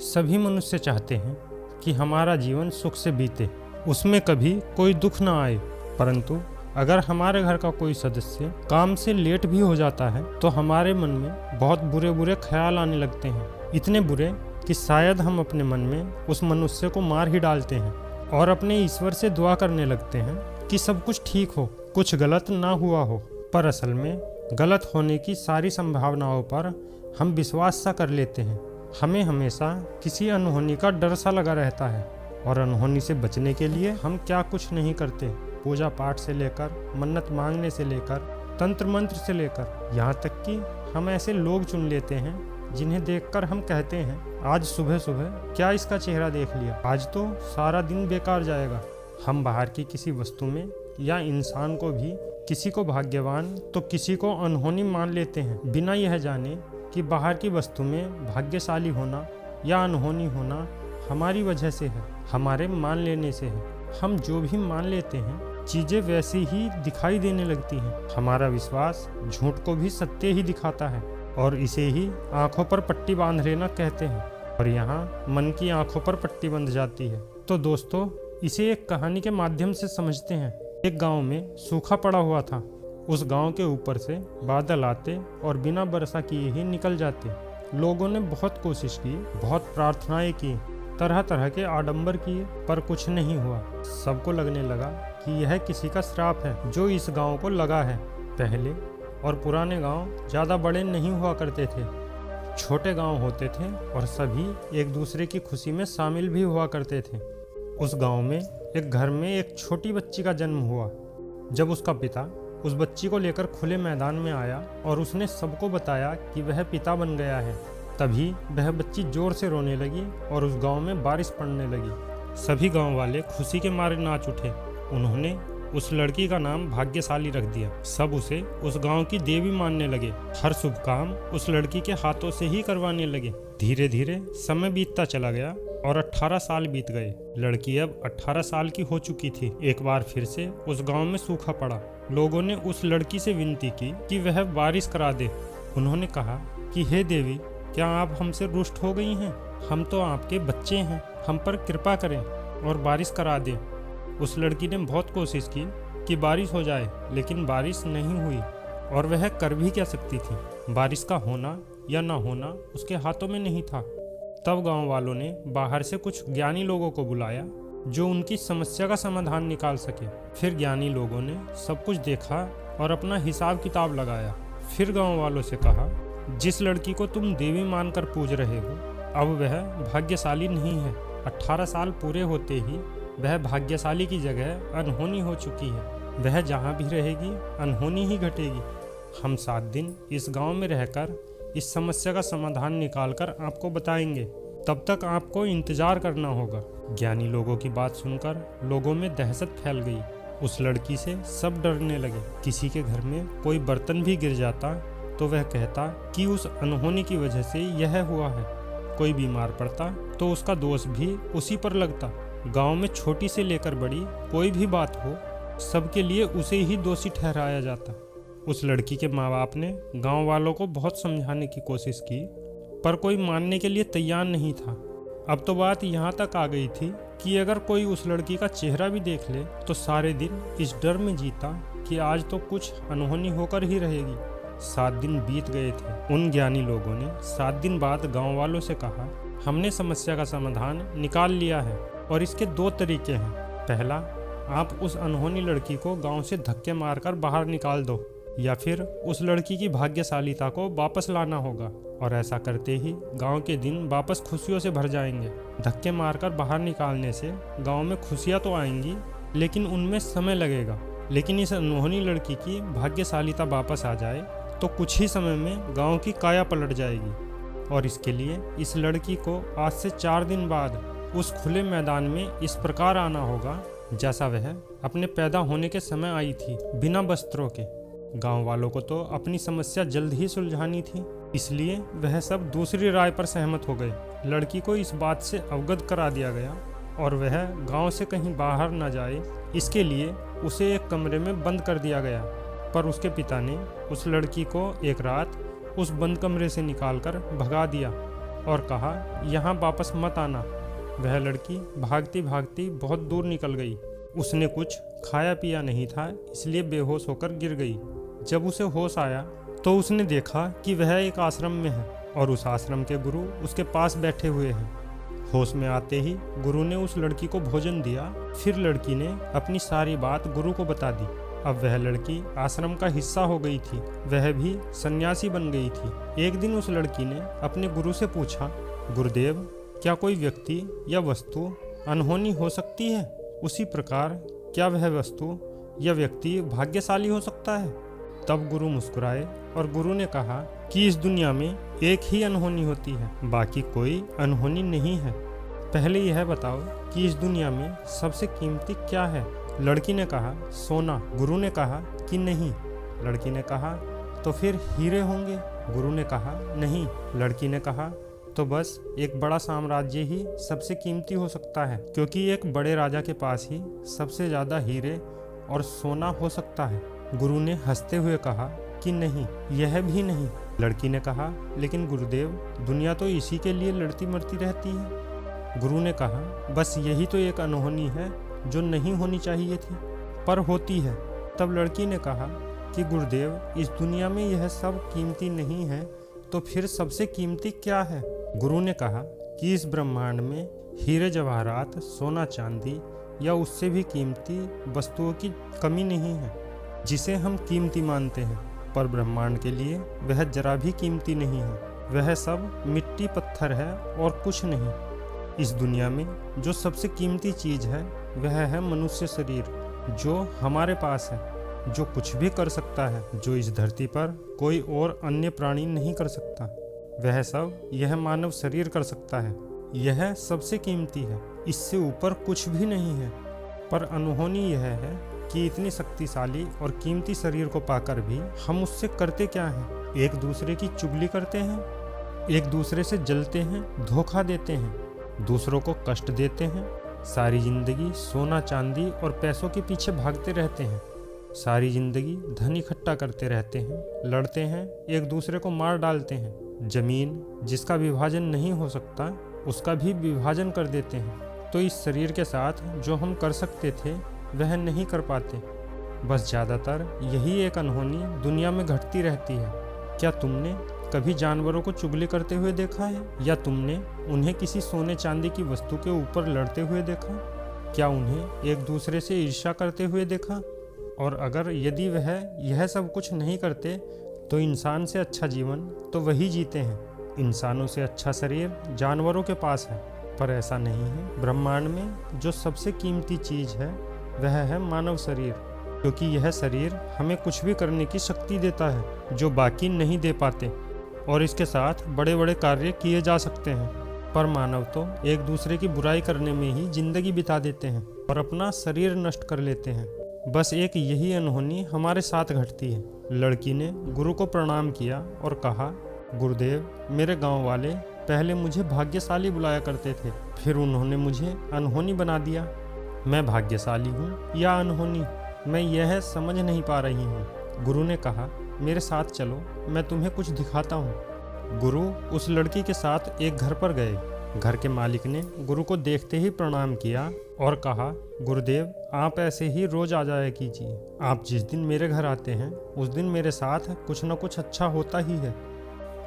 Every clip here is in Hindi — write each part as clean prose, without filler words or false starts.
सभी मनुष्य चाहते हैं कि हमारा जीवन सुख से बीते, उसमें कभी कोई दुख ना आए। परंतु अगर हमारे घर का कोई सदस्य काम से लेट भी हो जाता है तो हमारे मन में बहुत बुरे बुरे ख्याल आने लगते हैं, इतने बुरे कि शायद हम अपने मन में उस मनुष्य को मार ही डालते हैं और अपने ईश्वर से दुआ करने लगते हैं कि सब कुछ ठीक हो, कुछ गलत ना हुआ हो। पर असल में गलत होने की सारी संभावनाओं पर हम विश्वास सा कर लेते हैं। हमें हमेशा किसी अनहोनी का डर सा लगा रहता है और अनहोनी से बचने के लिए हम क्या कुछ नहीं करते। पूजा पाठ से लेकर मन्नत मांगने से लेकर तंत्र मंत्र से लेकर यहाँ तक कि हम ऐसे लोग चुन लेते हैं जिन्हें देखकर हम कहते हैं आज सुबह सुबह क्या इसका चेहरा देख लिया, आज तो सारा दिन बेकार जाएगा। हम बाहर की किसी वस्तु में या इंसान को भी किसी को भाग्यवान तो किसी को अनहोनी मान लेते हैं, बिना यह जाने कि बाहर की वस्तु में भाग्यशाली होना या अनहोनी होना हमारी वजह से है, हमारे मान लेने से है। हम जो भी मान लेते हैं चीज़ें वैसी ही दिखाई देने लगती हैं। हमारा विश्वास झूठ को भी सत्य ही दिखाता है और इसे ही आंखों पर पट्टी बांध लेना कहते हैं। और यहाँ मन की आंखों पर पट्टी बंध जाती है। तो दोस्तों, इसे एक कहानी के माध्यम से समझते हैं। एक गांव में सूखा पड़ा हुआ था। उस गांव के ऊपर से बादल आते और बिना वर्षा किए ही निकल जाते। लोगों ने बहुत कोशिश की, बहुत प्रार्थनाएं की, तरह तरह के आडंबर किए, पर कुछ नहीं हुआ। सबको लगने लगा कि यह किसी का श्राप है जो इस गांव को लगा है। पहले और पुराने गांव ज़्यादा बड़े नहीं हुआ करते थे, छोटे गांव होते थे और सभी एक दूसरे की खुशी में शामिल भी हुआ करते थे। उस गांव में एक घर में एक छोटी बच्ची का जन्म हुआ। जब उसका पिता उस बच्ची को लेकर खुले मैदान में आया और उसने सबको बताया कि वह पिता बन गया है, तभी वह बच्ची जोर से रोने लगी और उस गांव में बारिश पड़ने लगी। सभी गांव वाले खुशी के मारे नाच उठे। उन्होंने उस लड़की का नाम भाग्यशाली रख दिया। सब उसे उस गांव की देवी मानने लगे। हर शुभ काम उस लड़की के हाथों से ही करवाने लगे। धीरे धीरे समय बीतता चला गया और 18 साल बीत गए। लड़की अब 18 साल की हो चुकी थी। एक बार फिर से उस गांव में सूखा पड़ा। लोगों ने उस लड़की से विनती की कि वह बारिश करा दे। उन्होंने कहा कि हे देवी, क्या आप हमसे रुष्ट हो गई हैं? हम तो आपके बच्चे हैं, हम पर कृपा करें और बारिश करा दें। उस लड़की ने बहुत कोशिश की कि बारिश हो जाए, लेकिन बारिश नहीं हुई और वह कर भी क्या सकती थी। बारिश का होना या ना होना उसके हाथों में नहीं था। तब गांव वालों ने बाहर से कुछ ज्ञानी लोगों को बुलाया जो उनकी समस्या का समाधान निकाल सके। फिर ज्ञानी लोगों ने सब कुछ देखा और अपना हिसाब किताब लगाया। फिर गांव वालों से कहा, जिस लड़की को तुम देवी मानकर पूज रहे हो, अब वह भाग्यशाली नहीं है। 18 साल पूरे होते ही वह भाग्यशाली की जगह अनहोनी हो चुकी है। वह जहाँ भी रहेगी अनहोनी ही घटेगी। हम 7 दिन इस गांव में रहकर इस समस्या का समाधान निकालकर आपको बताएंगे। तब तक आपको इंतजार करना होगा। ज्ञानी लोगों की बात सुनकर लोगों में दहशत फैल गई। उस लड़की से सब डरने लगे। किसी के घर में कोई बर्तन भी गिर जाता तो वह कहता कि उस अनहोनी की वजह से यह हुआ है। कोई बीमार पड़ता तो उसका दोष भी उसी पर लगता। गांव में छोटी से लेकर बड़ी कोई भी बात हो, सबके लिए उसे ही दोषी ठहराया जाता। उस लड़की के माँ बाप ने गांव वालों को बहुत समझाने की कोशिश की, पर कोई मानने के लिए तैयार नहीं था। अब तो बात यहाँ तक आ गई थी कि अगर कोई उस लड़की का चेहरा भी देख ले तो सारे दिन इस डर में जीता कि आज तो कुछ अनहोनी होकर ही रहेगी। 7 दिन बीत गए थे। उन ज्ञानी लोगों ने 7 दिन बाद गांव वालों से कहा, हमने समस्या का समाधान निकाल लिया है और इसके 2 तरीके हैं। पहला, आप उस अनहोनी लड़की को गांव से धक्के मारकर बाहर निकाल दो, या फिर उस लड़की की भाग्यशालीता को वापस लाना होगा और ऐसा करते ही गांव के दिन वापस खुशियों से भर जाएंगे। धक्के मारकर बाहर निकालने से गांव में खुशियां तो आएंगी, लेकिन उनमें समय लगेगा। लेकिन इस अनहोनी लड़की की भाग्यशालीता वापस आ जाए तो कुछ ही समय में गांव की काया पलट जाएगी। और इसके लिए इस लड़की को आज से 4 दिन बाद उस खुले मैदान में इस प्रकार आना होगा जैसा वह अपने पैदा होने के समय आई थी, बिना वस्त्रों के। गांव वालों को तो अपनी समस्या जल्द ही सुलझानी थी, इसलिए वह सब दूसरी राय पर सहमत हो गए। लड़की को इस बात से अवगत करा दिया गया और वह गांव से कहीं बाहर न जाए, इसके लिए उसे एक कमरे में बंद कर दिया गया। पर उसके पिता ने उस लड़की को एक रात उस बंद कमरे से निकालकर भगा दिया और कहा, यहाँ वापस मत आना। वह लड़की भागती भागती बहुत दूर निकल गई। उसने कुछ खाया पिया नहीं था, इसलिए बेहोश होकर गिर गई। जब उसे होश आया तो उसने देखा कि वह एक आश्रम में है और उस आश्रम के गुरु उसके पास बैठे हुए हैं। होश में आते ही गुरु ने उस लड़की को भोजन दिया। फिर लड़की ने अपनी सारी बात गुरु को बता दी। अब वह लड़की आश्रम का हिस्सा हो गई थी, वह भी सन्यासी बन गई थी। एक दिन उस लड़की ने अपने गुरु से पूछा, गुरुदेव, क्या कोई व्यक्ति या वस्तु अनहोनी हो सकती है? उसी प्रकार क्या वह वस्तु या व्यक्ति भाग्यशाली हो सकता है? तब गुरु मुस्कुराए और गुरु ने कहा कि इस दुनिया में एक ही अनहोनी होती है, बाकी कोई अनहोनी नहीं है। पहले यह बताओ कि इस दुनिया में सबसे कीमती क्या है? लड़की ने कहा, सोना। गुरु ने कहा कि नहीं। लड़की ने कहा, तो फिर हीरे होंगे। गुरु ने कहा, नहीं। लड़की ने कहा, तो बस एक बड़ा साम्राज्य ही सबसे कीमती हो सकता है, क्योंकि एक बड़े राजा के पास ही सबसे ज़्यादा हीरे और सोना हो सकता है। गुरु ने हंसते हुए कहा कि नहीं, यह भी नहीं। लड़की ने कहा, लेकिन गुरुदेव, दुनिया तो इसी के लिए लड़ती मरती रहती है। गुरु ने कहा, बस यही तो एक अनहोनी है जो नहीं होनी चाहिए थी, पर होती है। तब लड़की ने कहा कि गुरुदेव, इस दुनिया में यह सब कीमती नहीं है, तो फिर सबसे कीमती क्या है? गुरु ने कहा कि इस ब्रह्मांड में हीरे जवाहरात, सोना चांदी या उससे भी कीमती वस्तुओं की कमी नहीं है, जिसे हम कीमती मानते हैं, पर ब्रह्मांड के लिए वह जरा भी कीमती नहीं है। वह सब मिट्टी पत्थर है और कुछ नहीं। इस दुनिया में जो सबसे कीमती चीज़ है वह है मनुष्य शरीर, जो हमारे पास है, जो कुछ भी कर सकता है, जो इस धरती पर कोई और अन्य प्राणी नहीं कर सकता। वह सब यह मानव शरीर कर सकता है। यह सबसे कीमती है, इससे ऊपर कुछ भी नहीं है। पर अनहोनी यह है कि इतनी शक्तिशाली और कीमती शरीर को पाकर भी हम उससे करते क्या हैं? एक दूसरे की चुगली करते हैं, एक दूसरे से जलते हैं, धोखा देते हैं, दूसरों को कष्ट देते हैं। सारी जिंदगी सोना चांदी और पैसों के पीछे भागते रहते हैं। सारी जिंदगी धन इकट्ठा करते रहते हैं, लड़ते हैं, एक दूसरे को मार डालते हैं। जमीन जिसका विभाजन नहीं हो सकता, उसका भी विभाजन कर देते हैं। तो इस शरीर के साथ जो हम कर सकते थे वह नहीं कर पाते। बस ज़्यादातर यही एक अनहोनी दुनिया में घटती रहती है। क्या तुमने कभी जानवरों को चुगली करते हुए देखा है? या तुमने उन्हें किसी सोने चांदी की वस्तु के ऊपर लड़ते हुए देखा? क्या उन्हें एक दूसरे से ईर्ष्या करते हुए देखा? और अगर यदि वह यह सब कुछ नहीं करते तो इंसान से अच्छा जीवन तो वही जीते हैं। इंसानों से अच्छा शरीर जानवरों के पास है, पर ऐसा नहीं है। ब्रह्मांड में जो सबसे कीमती चीज़ है वह है मानव शरीर, क्योंकि यह शरीर हमें कुछ भी करने की शक्ति देता है जो बाकी नहीं दे पाते, और इसके साथ बड़े बड़े कार्य किए जा सकते हैं। पर मानव तो एक दूसरे की बुराई करने में ही जिंदगी बिता देते हैं और अपना शरीर नष्ट कर लेते हैं। बस एक यही अनहोनी हमारे साथ घटती है। लड़की ने गुरु को प्रणाम किया और कहा, गुरुदेव, मेरे गांव वाले पहले मुझे भाग्यशाली बुलाया करते थे, फिर उन्होंने मुझे अनहोनी बना दिया। मैं भाग्यशाली हूँ या अनहोनी, मैं यह समझ नहीं पा रही हूँ। गुरु ने कहा, मेरे साथ चलो, मैं तुम्हें कुछ दिखाता हूँ। गुरु उस लड़की के साथ एक घर पर गए। घर के मालिक ने गुरु को देखते ही प्रणाम किया और कहा, गुरुदेव, आप ऐसे ही रोज आ जाया कीजिए। आप जिस दिन मेरे घर आते हैं उस दिन मेरे साथ कुछ न कुछ अच्छा होता ही है।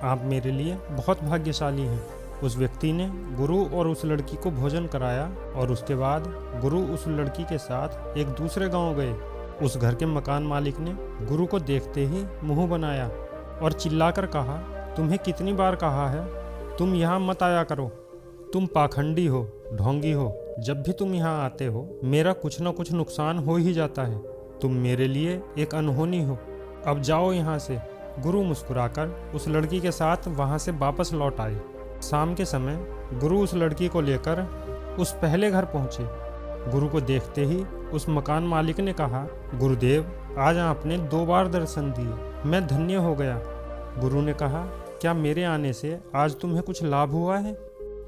आप मेरे लिए बहुत भाग्यशाली हैं। उस व्यक्ति ने गुरु और उस लड़की को भोजन कराया और उसके बाद गुरु उस लड़की के साथ एक दूसरे गांव गए। उस घर के मकान मालिक ने गुरु को देखते ही मुंह बनाया और चिल्लाकर कहा, तुम्हें कितनी बार कहा है तुम यहाँ मत आया करो। तुम पाखंडी हो, ढोंगी हो। जब भी तुम यहाँ आते हो मेरा कुछ न कुछ नुकसान हो ही जाता है। तुम मेरे लिए एक अनहोनी हो। अब जाओ यहाँ से। गुरु मुस्कुराकर उस लड़की के साथ वहाँ से वापस लौट आए। शाम के समय गुरु उस लड़की को लेकर उस पहले घर पहुँचे। गुरु को देखते ही उस मकान मालिक ने कहा, गुरुदेव, आज आपने 2 बार दर्शन दिए, मैं धन्य हो गया। गुरु ने कहा, क्या मेरे आने से आज तुम्हें कुछ लाभ हुआ है?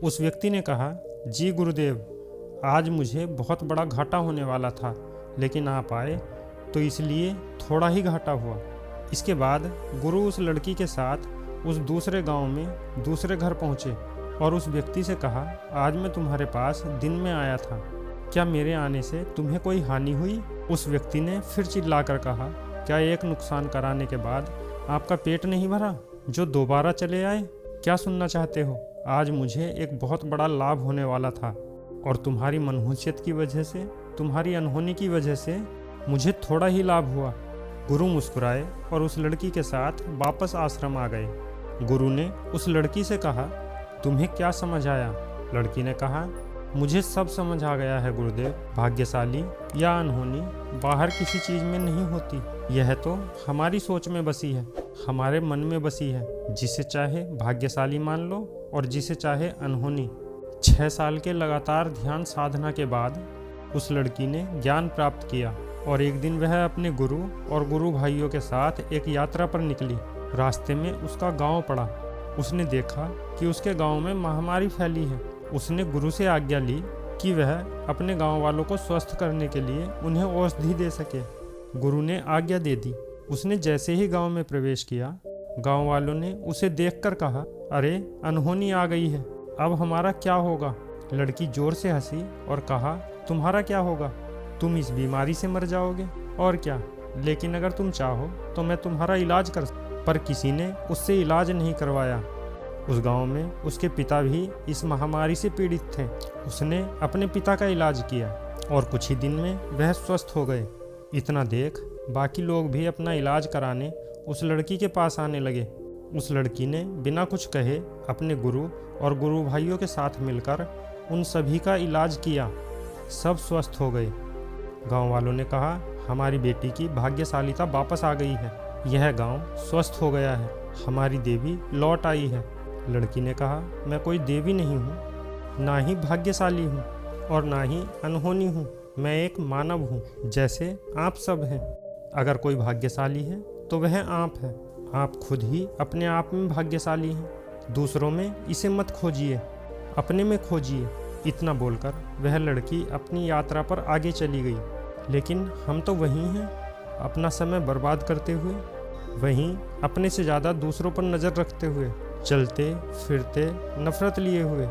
उस व्यक्ति ने कहा, जी गुरुदेव, आज मुझे बहुत बड़ा घाटा होने वाला था, लेकिन आप आए तो इसलिए थोड़ा ही घाटा हुआ। इसके बाद गुरु उस लड़की के साथ उस दूसरे गांव में दूसरे घर पहुंचे और उस व्यक्ति से कहा, आज मैं तुम्हारे पास दिन में आया था, क्या मेरे आने से तुम्हें कोई हानि हुई? उस व्यक्ति ने फिर चिल्लाकर कहा, क्या एक नुकसान कराने के बाद आपका पेट नहीं भरा जो दोबारा चले आए? क्या सुनना चाहते हो? आज मुझे एक बहुत बड़ा लाभ होने वाला था और तुम्हारी मनहूसियत की वजह से, तुम्हारी अनहोनी की वजह से मुझे थोड़ा ही लाभ हुआ। गुरु मुस्कुराए और उस लड़की के साथ वापस आश्रम आ गए। गुरु ने उस लड़की से कहा, तुम्हें क्या समझ आया? लड़की ने कहा, मुझे सब समझ आ गया है गुरुदेव। भाग्यशाली या अनहोनी बाहर किसी चीज़ में नहीं होती, यह तो हमारी सोच में बसी है, हमारे मन में बसी है। जिसे चाहे भाग्यशाली मान लो और जिसे चाहे अनहोनी। 6 साल के लगातार ध्यान साधना के बाद उस लड़की ने ज्ञान प्राप्त किया और एक दिन वह अपने गुरु और गुरु भाइयों के साथ एक यात्रा पर निकली। रास्ते में उसका गांव पड़ा। उसने देखा कि उसके गांव में महामारी फैली है। उसने गुरु से आज्ञा ली कि वह अपने गांव वालों को स्वस्थ करने के लिए उन्हें औषधि दे सके। गुरु ने आज्ञा दे दी। उसने जैसे ही गांव में प्रवेश किया, गांव वालों ने उसे देखकर कहा, अरे अनहोनी आ गई है, अब हमारा क्या होगा? लड़की जोर से हंसी और कहा, तुम्हारा क्या होगा? तुम इस बीमारी से मर जाओगे और क्या, लेकिन अगर तुम चाहो तो मैं तुम्हारा इलाज कर। पर किसी ने उससे इलाज नहीं करवाया। उस गांव में उसके पिता भी इस महामारी से पीड़ित थे। उसने अपने पिता का इलाज किया और कुछ ही दिन में वह स्वस्थ हो गए। इतना देख बाकी लोग भी अपना इलाज कराने उस लड़की के पास आने लगे। उस लड़की ने बिना कुछ कहे अपने गुरु और गुरु भाइयों के साथ मिलकर उन सभी का इलाज किया। सब स्वस्थ हो गए। गांव वालों ने कहा, हमारी बेटी की भाग्यशालीता वापस आ गई है, यह गांव स्वस्थ हो गया है, हमारी देवी लौट आई है। लड़की ने कहा, मैं कोई देवी नहीं हूँ, ना ही भाग्यशाली हूँ और ना ही अनहोनी हूँ। मैं एक मानव हूँ, जैसे आप सब हैं। अगर कोई भाग्यशाली है तो वह आप है। आप खुद ही अपने आप में भाग्यशाली हैं। दूसरों में इसे मत खोजिए, अपने में खोजिए। इतना बोलकर वह लड़की अपनी यात्रा पर आगे चली गई। लेकिन हम तो वहीं हैं, अपना समय बर्बाद करते हुए, वहीं अपने से ज़्यादा दूसरों पर नज़र रखते हुए, चलते फिरते नफरत लिए हुए,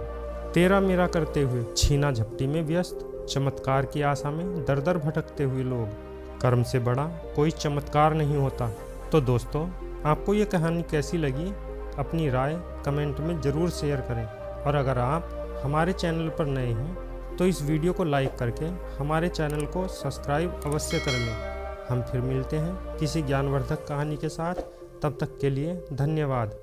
तेरा मेरा करते हुए, छीना झपटी में व्यस्त, चमत्कार की आशा में दर दर भटकते हुए लोग। कर्म से बड़ा कोई चमत्कार नहीं होता। तो दोस्तों, आपको ये कहानी कैसी लगी? अपनी राय कमेंट में ज़रूर शेयर करें। और अगर आप हमारे चैनल पर नए हैं तो इस वीडियो को लाइक करके हमारे चैनल को सब्सक्राइब अवश्य कर लें। हम फिर मिलते हैं किसी ज्ञानवर्धक कहानी के साथ। तब तक के लिए धन्यवाद।